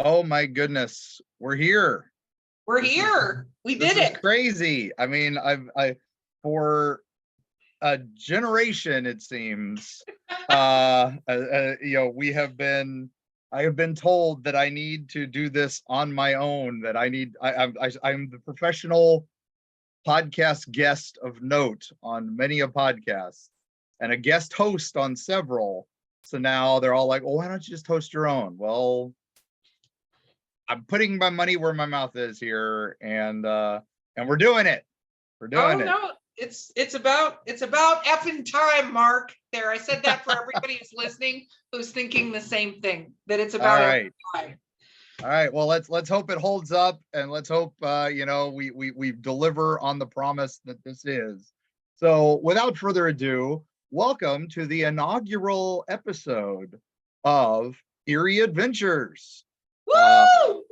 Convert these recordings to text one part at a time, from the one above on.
Oh my goodness, we're here. We're This here. We this did is it. crazy. I mean, I for a generation it seems, we have been. I have been told that I need to do this on my own. That I need. I'm the professional podcast guest of note on many a podcast, and a guest host on several. So now they're all like, "Well, why don't you just host your own?" Well, I'm putting my money where my mouth is here, and we're doing it. We're Oh doing it. no, it's about effing time, Mark. There, I said that for everybody who's listening, who's thinking the same thing. That it's All about right. effing time. All right. Well, let's hope it holds up, and let's hope we deliver on the promise that this is. So, without further ado, welcome to the inaugural episode of Eerie Adventures. Uh, Woo! Woo!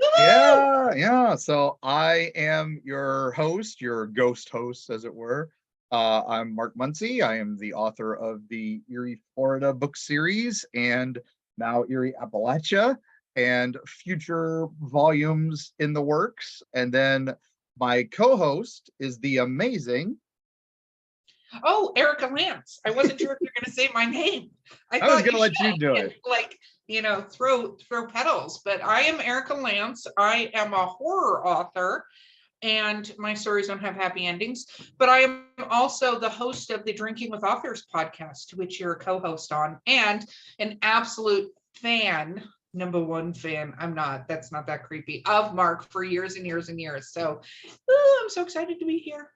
yeah. So I am your host, your ghost host, as it were. I'm Mark Muncy. I am the author of the Eerie, Florida book series and now Eerie Appalachia and future volumes in the works. And then my co-host is the amazing. Oh, Erika Lance. I wasn't sure if you're going to say my name. I was thought going to you let you should, do and, it. like, throw petals. But I am Erika Lance. I am a horror author, and my stories don't have happy endings. But I am also the host of the Drinking with Authors podcast, which you're a co-host on, and an absolute fan. Number one fan. I'm not. That's not that creepy. Of Mark for years and years and years. So, I'm so excited to be here.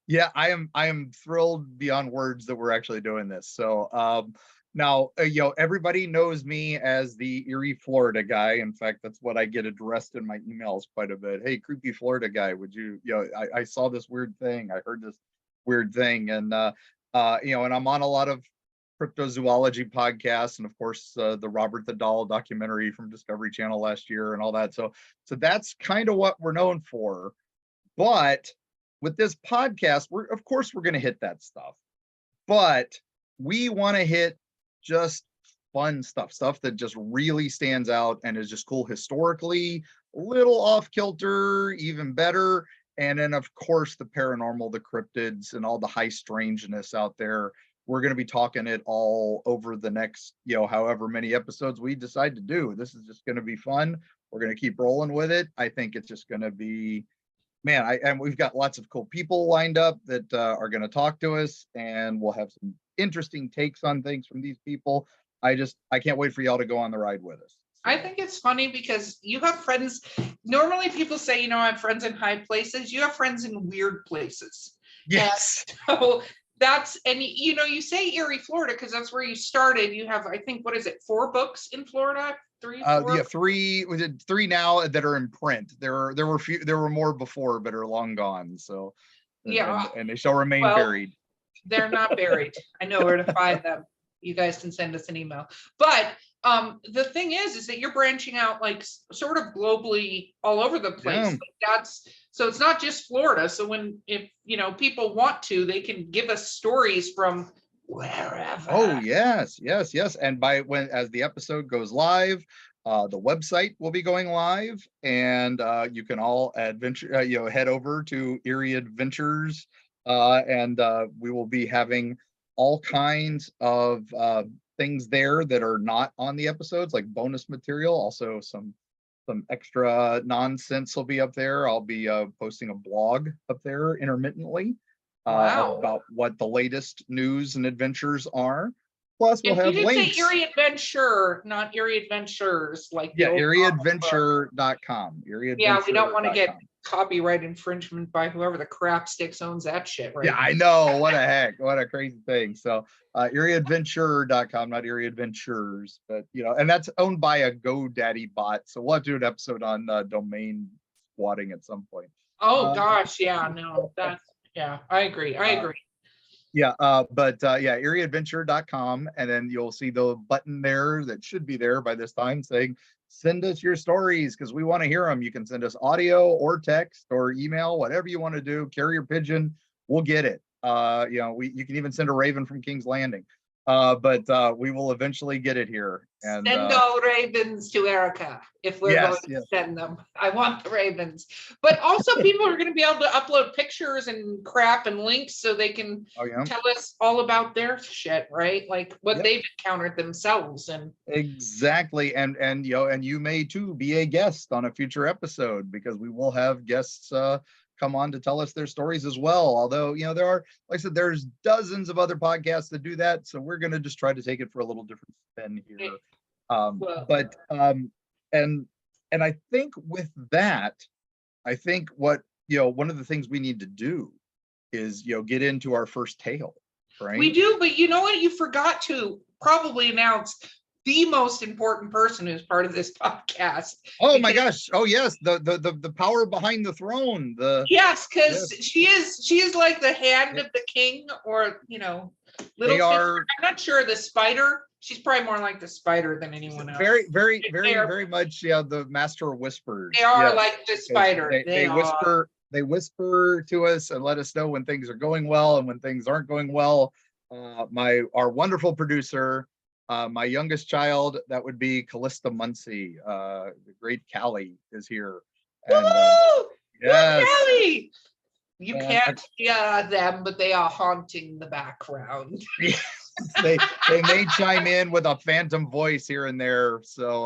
Yeah, I am thrilled beyond words that we're actually doing this. So now everybody knows me as the Eerie Florida guy. In fact, that's what I get addressed in my emails quite a bit. Hey, creepy Florida guy, would you, I saw this weird thing. I heard this weird thing. And and I'm on a lot of cryptozoology podcasts, and of course the Robert the Doll documentary from Discovery Channel last year and all that. So that's kind of what we're known for. But with this podcast, we're going to hit that stuff, but we want to hit just fun stuff that just really stands out and is just cool historically, a little off kilter, even better. And then, of course, the paranormal, the cryptids, and all the high strangeness out there. We're going to be talking it all over the next, however many episodes we decide to do. This is just going to be fun. We're going to keep rolling with it. I think it's just going to be, man, and we've got lots of cool people lined up that are going to talk to us, and we'll have some interesting takes on things from these people. I can't wait for y'all to go on the ride with us. So. I think it's funny because you have friends. Normally people say, I have friends in high places. You have friends in weird places. Yes. And so and you say Eerie, Florida, because that's where you started. You have, I think, what is it, 4 books in Florida? 3, 4? Yeah, 3. We did 3 now that are in print. There were more before, but are long gone. So, Yeah, and they shall remain buried. They're not buried. I know where to find them. You guys can send us an email. But the thing is that you're branching out like sort of globally all over the place. Yeah. So it's not just Florida. So if people want to, they can give us stories from wherever. Oh yes. And as the episode goes live, the website will be going live, and you can all head over to Eerie Adventures, and we will be having all kinds of things there that are not on the episodes, like bonus material. Also, some extra nonsense will be up there. I'll be posting a blog up there intermittently. Wow. About what the latest news and adventures are. Plus, we'll have links. Say Eerie Adventure, not Eerie Adventures, like EerieAdventure.com. Yeah, we don't want to get copyright infringement by whoever the crap sticks owns that shit, right? Yeah, I know. What a heck. What a crazy thing. So EerieAdventure.com, not Eerie Adventures, but and that's owned by a GoDaddy bot. So we'll have to do an episode on domain squatting at some point. Oh gosh, yeah, no, I agree. But EerieAdventure.com, and then you'll see the button there that should be there by this time saying, send us your stories, because we want to hear them. You can send us audio or text or email, whatever you want to do. Carrier pigeon, we'll get it. You can even send a raven from King's Landing. But we will eventually get it here. And send all ravens to Erika if we're going to send them. I want the ravens. But also people are going to be able to upload pictures and crap and links so they can tell us all about their shit, right? Like what they've encountered themselves. And exactly. And you may too be a guest on a future episode, because we will have guests come on to tell us their stories as well. Although, there are, like I said, there's dozens of other podcasts that do that. So we're going to just try to take it for a little different spin here. And I think with that, I think what, one of the things we need to do is, get into our first tale, right? We do, but you know what? You forgot to probably announce the most important person who's part of this podcast. Oh my gosh. Oh yes. The power behind the throne. Because she is like the hand of the king, or little sister. I'm not sure, the spider. She's probably more like the spider than anyone else. Very much. Yeah, the master of whispers. They are like the spider. They whisper to us and let us know when things are going well and when things aren't going well. Our wonderful producer, my youngest child, that would be Callista Muncy, the great Callie, is here. And, yes. Callie! You can't see them, but they are haunting the background. they may chime in with a phantom voice here and there. So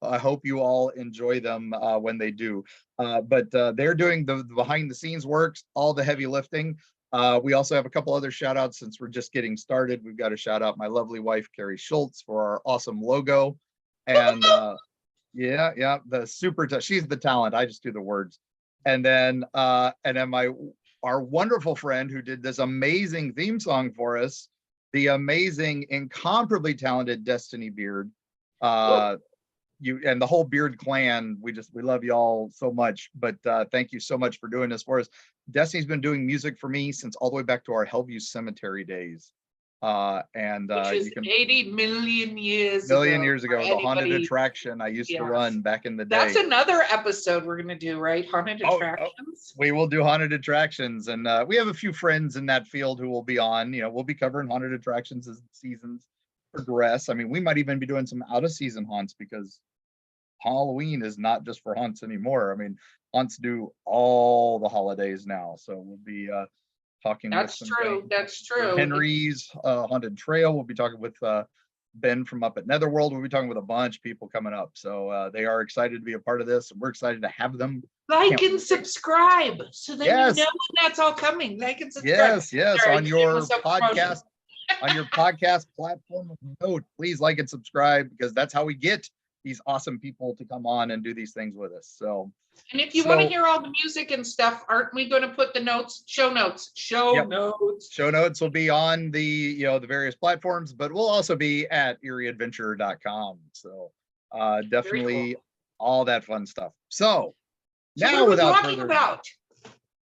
I hope you all enjoy them when they do. But they're doing the behind the scenes works, all the heavy lifting. We also have a couple other shout outs since we're just getting started. We've got to shout out my lovely wife, Carrie Schultz, for our awesome logo. And the super, she's the talent. I just do the words. And then our wonderful friend who did this amazing theme song for us, the amazing, incomparably talented Destiny Beard. You and the whole Beard clan, we love y'all so much. But thank you so much for doing this for us. Destiny's been doing music for me since all the way back to our Hellview Cemetery days. Which is 80 million years ago, the haunted attraction I used to run back in the day. That's another episode we're going to do, right? Haunted attractions. We will do haunted attractions, and we have a few friends in that field who will be on. We'll be covering haunted attractions as the seasons progress. I mean, we might even be doing some out of season haunts, because Halloween is not just for haunts anymore. I mean, haunts do all the holidays now, so we'll be talking. That's true. Henry's Haunted Trail. We'll be talking with Ben from up at Netherworld. We'll be talking with a bunch of people coming up. So they are excited to be a part of this, and we're excited to have them. Like and subscribe so that you know when that's all coming. Like and subscribe. Yes. Sorry, on your podcast, on your podcast platform of note, please like and subscribe, because that's how we get these awesome people to come on and do these things with us. So, and if you want to hear all the music and stuff, aren't we going to put the show notes? Show notes will be on the the various platforms, but we'll also be at eerieadventure.com. So definitely all that fun stuff. So now, without further ado,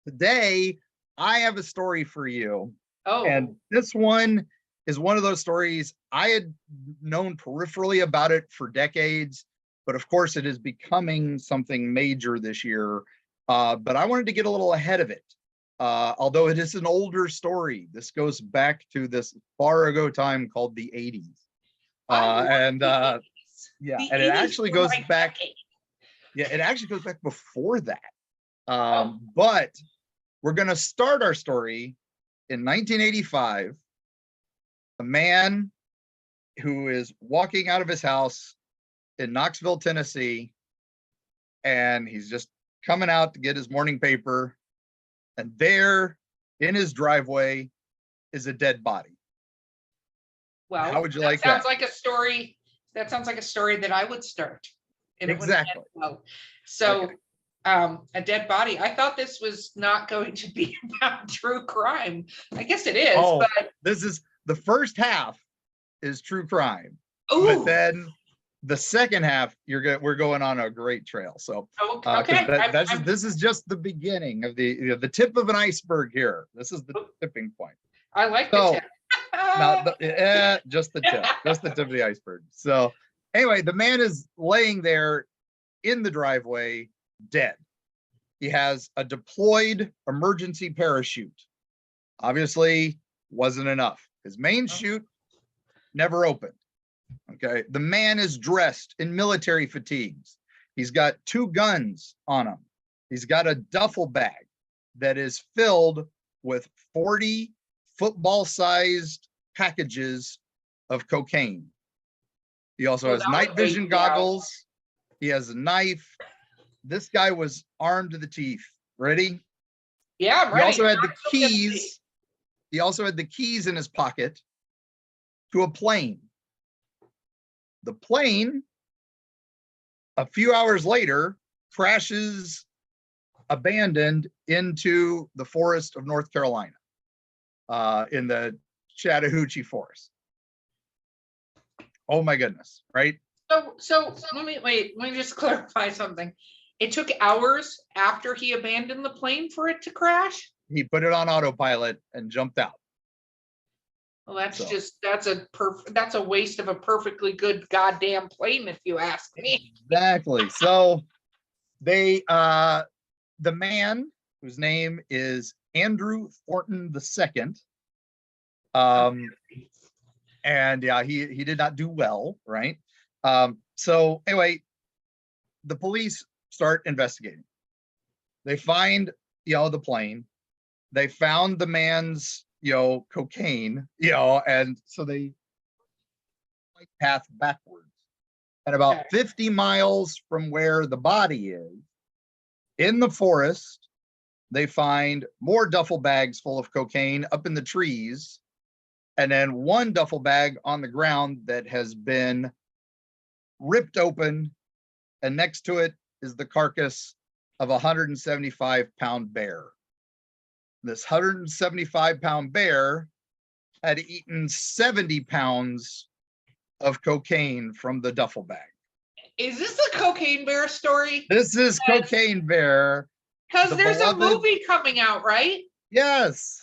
today I have a story for you. And this one is one of those stories I had known peripherally about it for decades, but of course it is becoming something major this year. But I wanted to get a little ahead of it. Although it is an older story. This goes back to this far ago time called the 80s. And it actually goes back. Yeah, it actually goes back before that. But we're going to start our story in 1985. A man who is walking out of his house in Knoxville, Tennessee, and he's just coming out to get his morning paper, and there in his driveway is a dead body. Well, how would you like that? Sounds like a story. That sounds like a story that I would start. Exactly. So, a dead body. I thought this was not going to be about true crime. I guess it is. But this is the first half is true crime. Ooh. But then the second half, we're going on a great trail. So okay, this is just the beginning of the tip of an iceberg here. This is the tipping point. I like the tip. Just the tip, just the tip of the iceberg. So anyway, the man is laying there in the driveway, dead. He has a deployed emergency parachute. Obviously, wasn't enough. His main chute never opened. Okay. The man is dressed in military fatigues. He's got 2 guns on him. He's got a duffel bag that is filled with 40 football-sized packages of cocaine. He also has night vision goggles. He has a knife. This guy was armed to the teeth. Ready? Yeah, I'm ready. He also had the keys. He also had the keys in his pocket to a plane. The plane, a few hours later, crashes abandoned into the forest of North Carolina, in the Chattahoochee Forest. Oh my goodness, right? So let me just clarify something. It took hours after he abandoned the plane for it to crash? He put it on autopilot and jumped out. Well, that's a waste of a perfectly good goddamn plane, if you ask me. Exactly. So they the man, whose name is Andrew Thornton II, and yeah, he did not do well, right? So anyway, the police start investigating. They find, the plane. They found the man's, cocaine, and so they path backwards. And about 50 miles from where the body is, in the forest, they find more duffel bags full of cocaine up in the trees, and then 1 duffel bag on the ground that has been ripped open, and next to it is the carcass of a 175-pound bear. This 175-pound bear had eaten 70 pounds of cocaine from the duffel bag. Is this a Cocaine Bear story? This is Cocaine Bear. Because there's a movie coming out, right? Yes.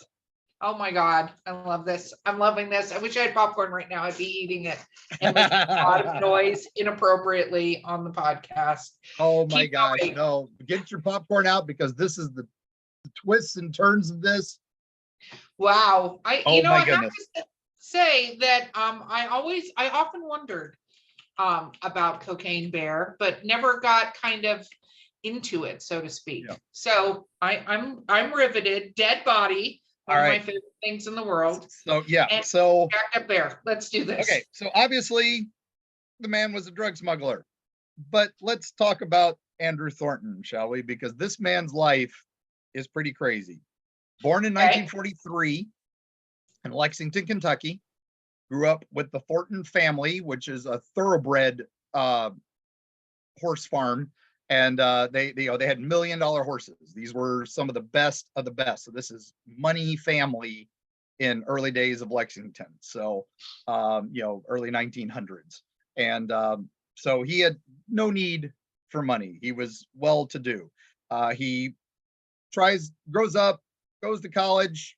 Oh my God, I love this. I'm loving this. I wish I had popcorn right now. I'd be eating it and making a lot of noise inappropriately on the podcast. Oh my gosh, no. Get your popcorn out, because this is the twists and turns of this. Wow. I goodness. have to say that I often wondered about Cocaine Bear, but never got kind of into it, so to speak. Yeah. So I'm riveted. Dead body, one of my favorite things in the world. So yeah, and so back up there. Let's do this. Okay, so obviously the man was a drug smuggler, but let's talk about Andrew Thornton, shall we? Because this man's life is pretty crazy. Born in 1943 in Lexington, Kentucky, grew up with the Thornton family, which is a thoroughbred horse farm, and they had $1 million horses. These were some of the best of the best. So this is money family in early days of Lexington. So early 1900s, and so he had no need for money. He was well to do. He grows up, goes to college.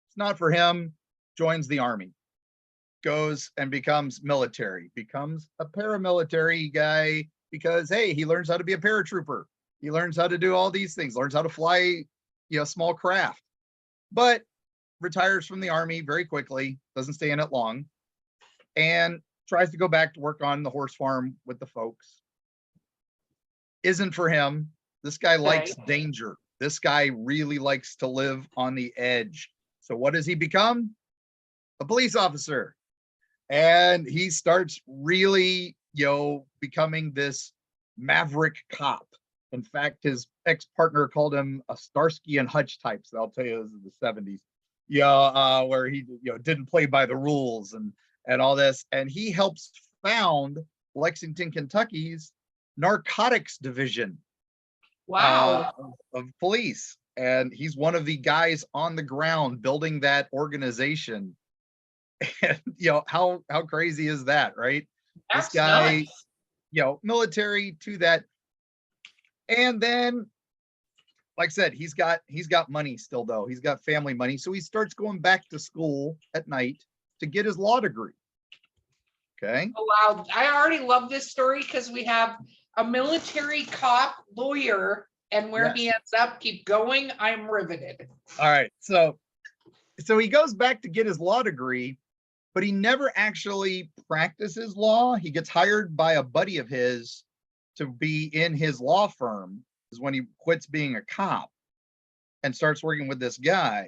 It's not for him. Joins the army, goes and becomes military, becomes a paramilitary guy, because hey, he learns how to be a paratrooper. He learns how to do all these things, learns how to fly, small craft, but retires from the army very quickly, doesn't stay in it long, and tries to go back to work on the horse farm with the folks. Isn't for him. This guy likes danger. This guy really likes to live on the edge. So what does he become? A police officer. And he starts really, becoming this maverick cop. In fact, his ex-partner called him a Starsky and Hutch type. So I'll tell you, this is the 70s. Where he, didn't play by the rules and all this. And he helps found Lexington, Kentucky's narcotics division. Wow. Of police. And he's one of the guys on the ground building that organization. And how crazy is that, right? That's this guy nuts. Military to that. And then, like I said, he's got money still, though. He's got family money, so he starts going back to school at night to get his law degree. Okay. Oh wow, I already love this story because we have a military cop lawyer, and where he ends up. Keep going. I'm riveted. All right, so he goes back to get his law degree, but he never actually practices law. He gets hired by a buddy of his to be in his law firm, is when he quits being a cop and starts working with this guy.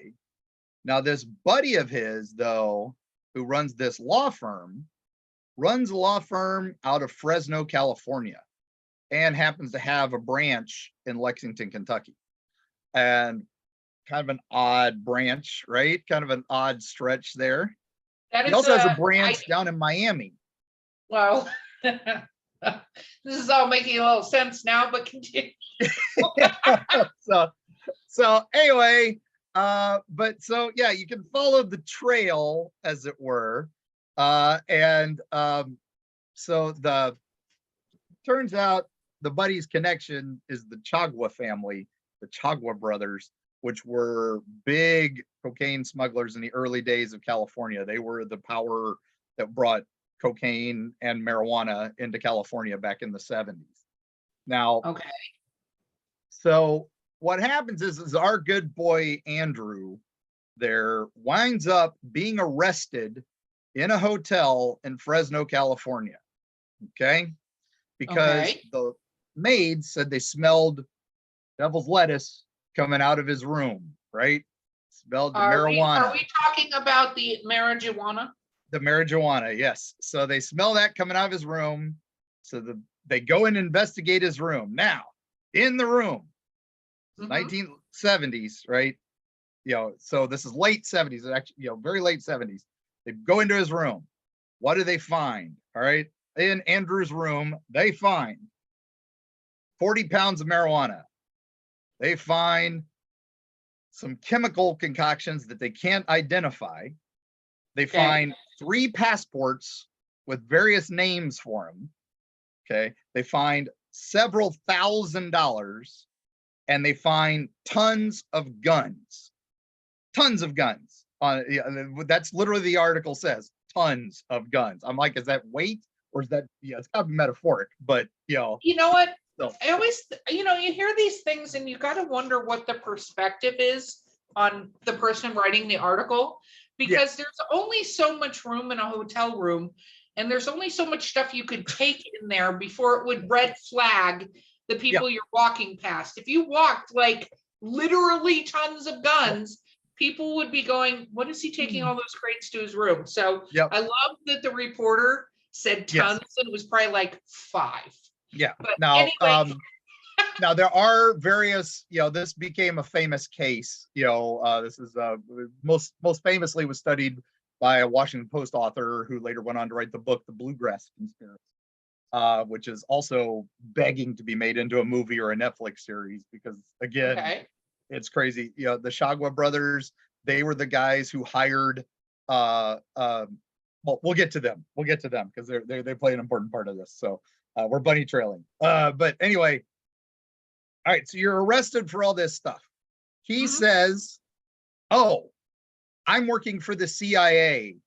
Now, this buddy of his, though, who runs this law firm, runs a law firm out of Fresno, California, and happens to have a branch in Lexington, Kentucky. And kind of an odd branch, right? Kind of an odd stretch there. That He is also has a branch down in Miami. well, this is all making a little sense now, but continue. so anyway, but so yeah, you can follow the trail, as it were. And so the turns out the buddy's connection is the Chagua family, the Chagua brothers, which were big cocaine smugglers in the early days of California. They were the power that brought cocaine and marijuana into California back in the 70s. Now, Okay. So what happens is our good boy Andrew there winds up being arrested in a hotel in Fresno, California. Okay. Because the maids said they smelled devil's lettuce coming out of his room, right? Smelled the marijuana. Are we talking about the marijuana? The marijuana, yes. So they smell that coming out of his room. So they go and investigate his room. Now, in the room, 1970s, right? So this is late 70s, actually, very late 70s. They go into his room. What do they find? All right. In Andrew's room, they find 40 pounds of marijuana. They find some chemical concoctions that they can't identify. They find 3 passports with various names for them. Okay. They find several $1,000s, and they find tons of guns. Tons of guns. That's literally the article says, tons of guns. I'm like, is that weight or is that, it's kind of metaphoric, but you know what? So. I always, you hear these things and you got to wonder what the perspective is on the person writing the article, because there's only so much room in a hotel room, and there's only so much stuff you could take in there before it would red flag the people you're walking past. If you walked like literally tons of guns, people would be going, what is he taking all those crates to his room? So I love that the reporter said tons, and it was probably like 5. Yeah. But now, anyway. now there are various, this became a famous case. This is most famously was studied by a Washington Post author who later went on to write the book, The Bluegrass Conspiracy, which is also begging to be made into a movie or a Netflix series, because again, it's crazy. The Chagua brothers, they were the guys who hired, well, we'll get to them because they play an important part of this. So we're bunny trailing. But anyway, all right, so you're arrested for all this stuff. He says, oh, I'm working for the CIA.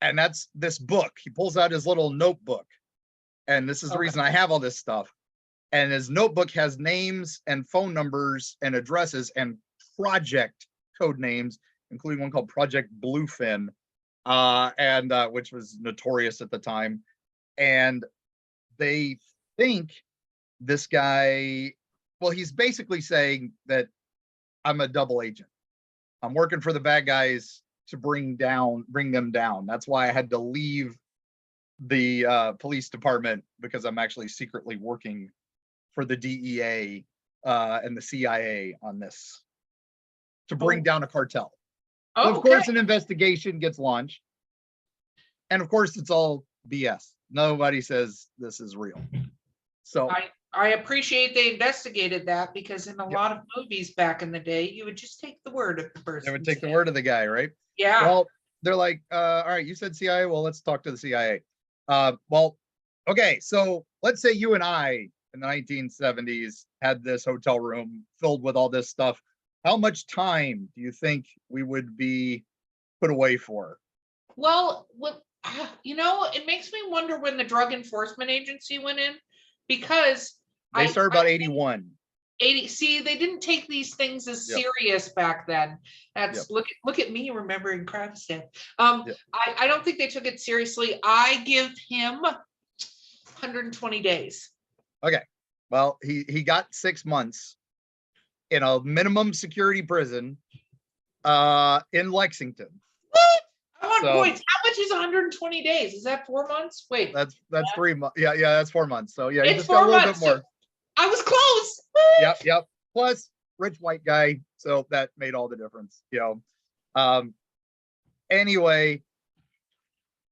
And that's this book. He pulls out his little notebook. And this is the reason I have all this stuff. And his notebook has names and phone numbers and addresses and project code names, including one called Project Bluefin, and which was notorious at the time. And they think this guy, well, he's basically saying that I'm a double agent. I'm working for the bad guys to bring them down. That's why I had to leave the police department, because I'm actually secretly working for the DEA and the CIA on this to bring down a cartel. So of course, an investigation gets launched. And of course, it's all BS. Nobody says this is real. So I appreciate they investigated that, because in a lot of movies back in the day, you would just take the word of the person. They would take the word of the guy, right? Yeah. Well, they're like, all right, you said CIA. Well, let's talk to the CIA. Well, okay. So let's say you and I in the 1970s had this hotel room filled with all this stuff. How much time do you think we would be put away for? Well, it makes me wonder when the Drug Enforcement Agency went in, because they started about 81. 80. See, they didn't take these things as Yep. serious back then. That's Yep. look at me remembering crime stuff. Yep. I don't think they took it seriously. I give him 120 days. Okay. Well, he got 6 months in a minimum security prison in Lexington. What? I want So- points. How much is 120 days? Is that 4 months? Wait, That's 3 months. Yeah, that's 4 months. So yeah, he it's just got a 4 little months. bit more. So I was close. Yep. Plus, rich white guy, so that made all the difference. Anyway,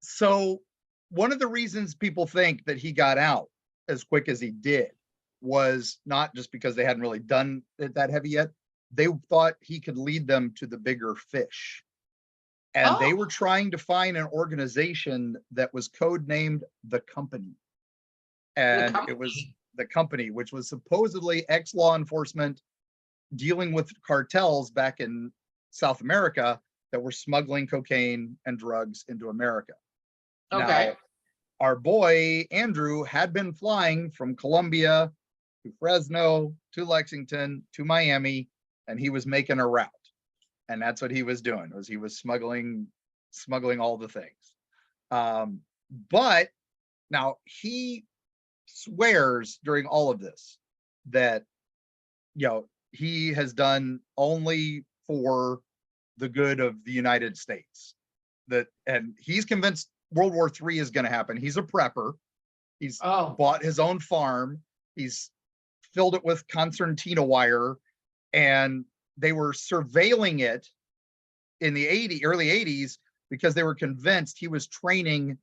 so one of the reasons people think that he got out as quick as he did was not just because they hadn't really done it that heavy yet. They thought he could lead them to the bigger fish. And they were trying to find an organization that was codenamed The Company. And it was The Company, which was supposedly ex-law enforcement dealing with cartels back in South America that were smuggling cocaine and drugs into America. Okay. Now, our boy Andrew had been flying from Colombia to Fresno to Lexington to Miami, and he was making a route. And that's what he was doing, was he was smuggling all the things. But now he swears during all of this that, he has done only for the good of the United States. And he's convinced World War III is going to happen. He's a prepper. He's bought his own farm. He's filled it with concertina wire, and they were surveilling it in the early 80s because they were convinced he was training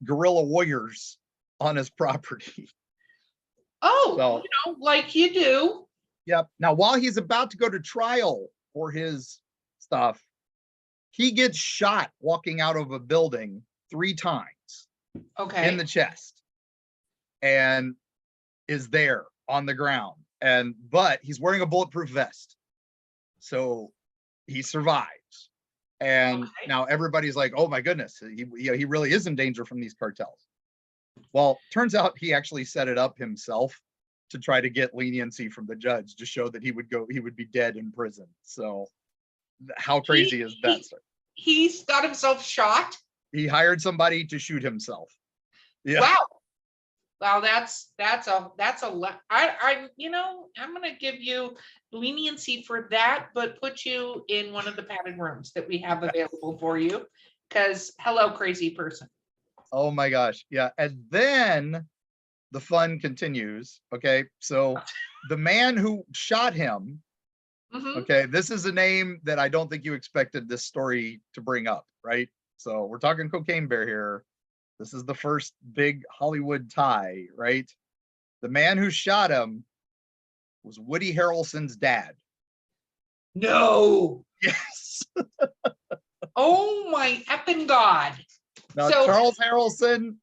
guerrilla warriors on his property. Like you do. Yep. Now, while he's about to go to trial for his stuff, he gets shot walking out of a building 3 times in the chest and is there on the ground. But he's wearing a bulletproof vest. So he survives. And now everybody's like, oh my goodness, he really is in danger from these cartels. Well, turns out he actually set it up himself to try to get leniency from the judge to show that he would be dead in prison. So how crazy is that? He's got himself shot. He hired somebody to shoot himself. Yeah. Wow, that's a lot. I'm gonna give you leniency for that, but put you in one of the padded rooms that we have available for you. Because hello, crazy person. Oh my gosh, yeah. And then the fun continues. Okay, so the man who shot him. Okay, this is a name that I don't think you expected this story to bring up, right? So we're talking Cocaine Bear here. This is the first big Hollywood tie, right? The man who shot him was Woody Harrelson's dad. No. Yes. Oh my effing God. Now, Charles Harrelson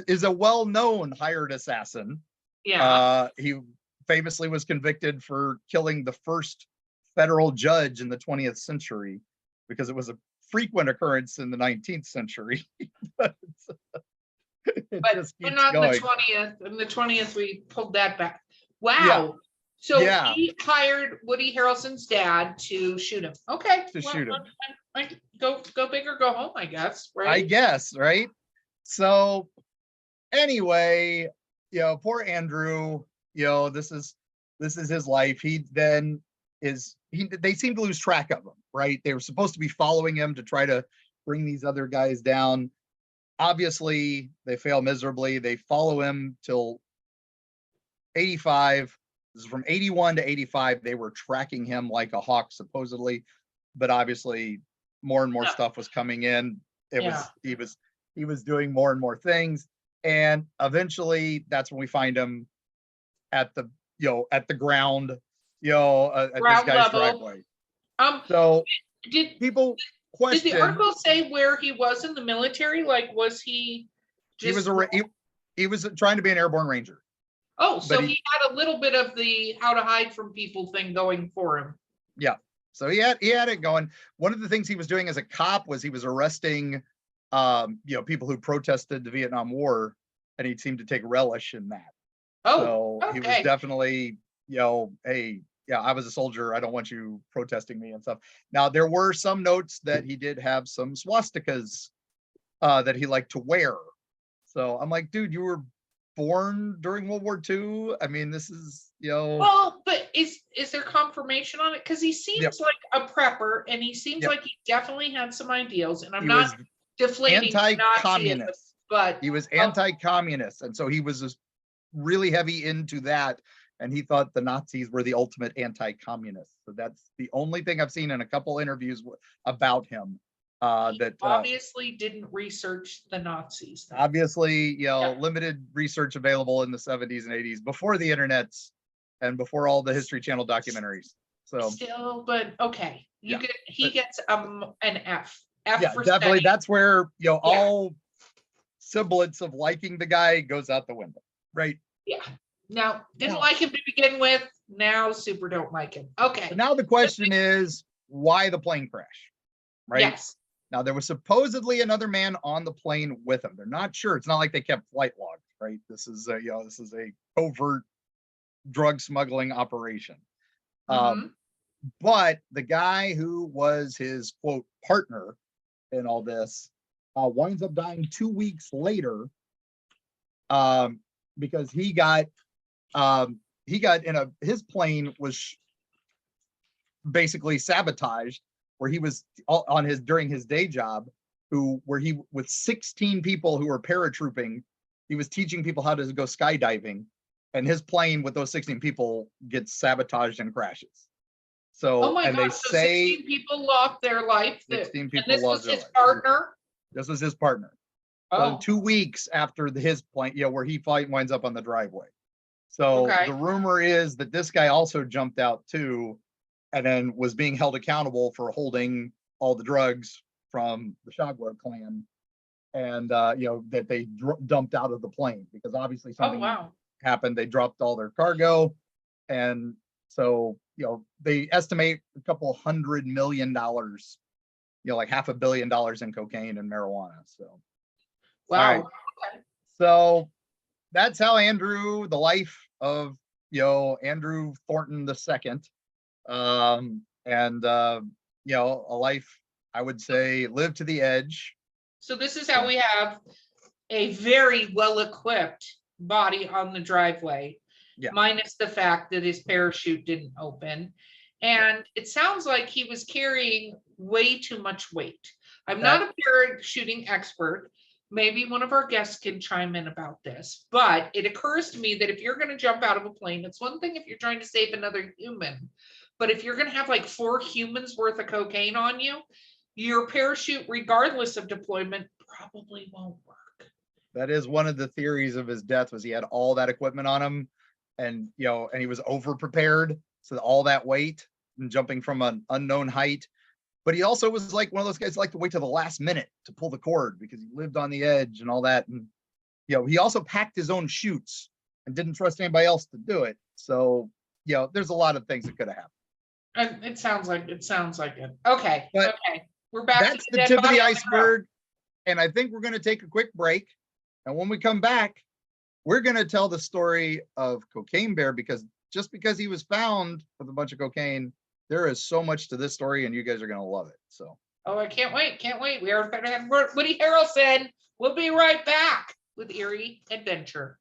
is a well-known hired assassin. Yeah. He famously was convicted for killing the first federal judge in the 20th century because it was a frequent occurrence in the 19th century. but not in the 20th. In the 20th, we pulled that back. Wow. So he hired Woody Harrelson's dad to shoot him. Okay. Shoot him. Go big or go home, I guess. Right. I guess, right? So anyway, poor Andrew, this is his life. He then they seem to lose track of him, right? They were supposed to be following him to try to bring these other guys down. Obviously, they fail miserably. They follow him till 85. This is from 81 to 85. They were tracking him like a hawk, supposedly, but obviously more and more stuff was coming in. He was doing more and more things. And eventually that's when we find him at the ground, at this guy's driveway. So people question. Did the article say where he was in the military? Like, was he just? He was trying to be an airborne ranger. Oh, so he had a little bit of the how to hide from people thing going for him. Yeah. So he had it going. One of the things he was doing as a cop was he was arresting people who protested the Vietnam War, and he seemed to take relish in that. Oh, So he was okay. definitely, hey, yeah, I was a soldier. I don't want you protesting me and stuff. Now, there were some notes that he did have some swastikas that he liked to wear. So I'm like, dude, you were born during World War II. I mean, this is, Well, but is there confirmation on it? Because he yep, seems like a prepper, and he seems yep. like he definitely had some ideals. And I'm He not was deflating the Nazism, anti-communist. but He was oh, anti-communist, and so he was just really heavy into that. And he thought the Nazis were the ultimate anti-communists. So that's the only thing I've seen in a couple interviews about him. he That obviously didn't research the Nazis then. obviously, Yeah. limited research available in the 70s and 80s before the internets and before all the History Channel documentaries. So Still, but okay. yeah, He but gets an F. F yeah, for definitely. study. That's where Yeah. all semblance of liking the guy goes out the window, right? Yeah. Now, didn't Now, like him to begin with. Now, super don't like him. but Okay. now the question is, why the plane crash, right? Yes. Now there was supposedly another man on the plane with him. They're not sure. It's not like they kept flight logs, right? This is a covert drug smuggling operation. Mm-hmm. But the guy who was his quote partner in all this winds up dying 2 weeks later, because he got in his plane was basically sabotaged, where he was on his during his day job, where he with 16 people who were paratrooping, he was teaching people how to go skydiving, and his plane with those 16 people gets sabotaged and crashes. Oh So, my and they God. So say 16 people lost their life. 16 And people this lost was their his life. partner. This was his partner. So Oh, 2 weeks after his plane, where he winds up on the driveway. So okay. the rumor is that this guy also jumped out too, and then was being held accountable for holding all the drugs from the Smuggler clan, and that they dumped out of the plane, because obviously Oh, something wow. happened. They dropped all their cargo, and so they estimate a couple $100 million, like $500 million in cocaine and marijuana. So all right, Wow. Okay. so that's how the life of Andrew Thornton II, and a life, I would say, lived to the edge. So this is how So we have a very well-equipped body on the driveway, yeah, minus the fact that his parachute didn't open. And it sounds like he was carrying way too much weight. I'm not that a parachuting expert. Maybe one of our guests can chime in about this, but it occurs to me that if you're going to jump out of a plane, it's one thing if you're trying to save another human, but if you're going to have like 4 humans worth of cocaine on you, your parachute, regardless of deployment, probably won't work. that is one of the theories of his death, was he had all that equipment on him, and and he was over prepared, so all that weight and jumping from an unknown height. But he also was like one of those guys who liked to wait to the last minute to pull the cord, because he lived on the edge and all that. And he also packed his own chutes and didn't trust anybody else to do it. So there's a lot of things that could have happened. And it sounds like it. Okay. But Okay. We're back to that's the the dead tip of body the on the ground. iceberg. And I think we're going to take a quick break. And when we come back, we're going to tell the story of Cocaine Bear, because just because he was found with a bunch of cocaine, there is so much to this story, and you guys are going to love it. So, Oh, I can't wait. Can't wait. We are going to have Woody Harrelson. We'll be right back with Eerie Adventure.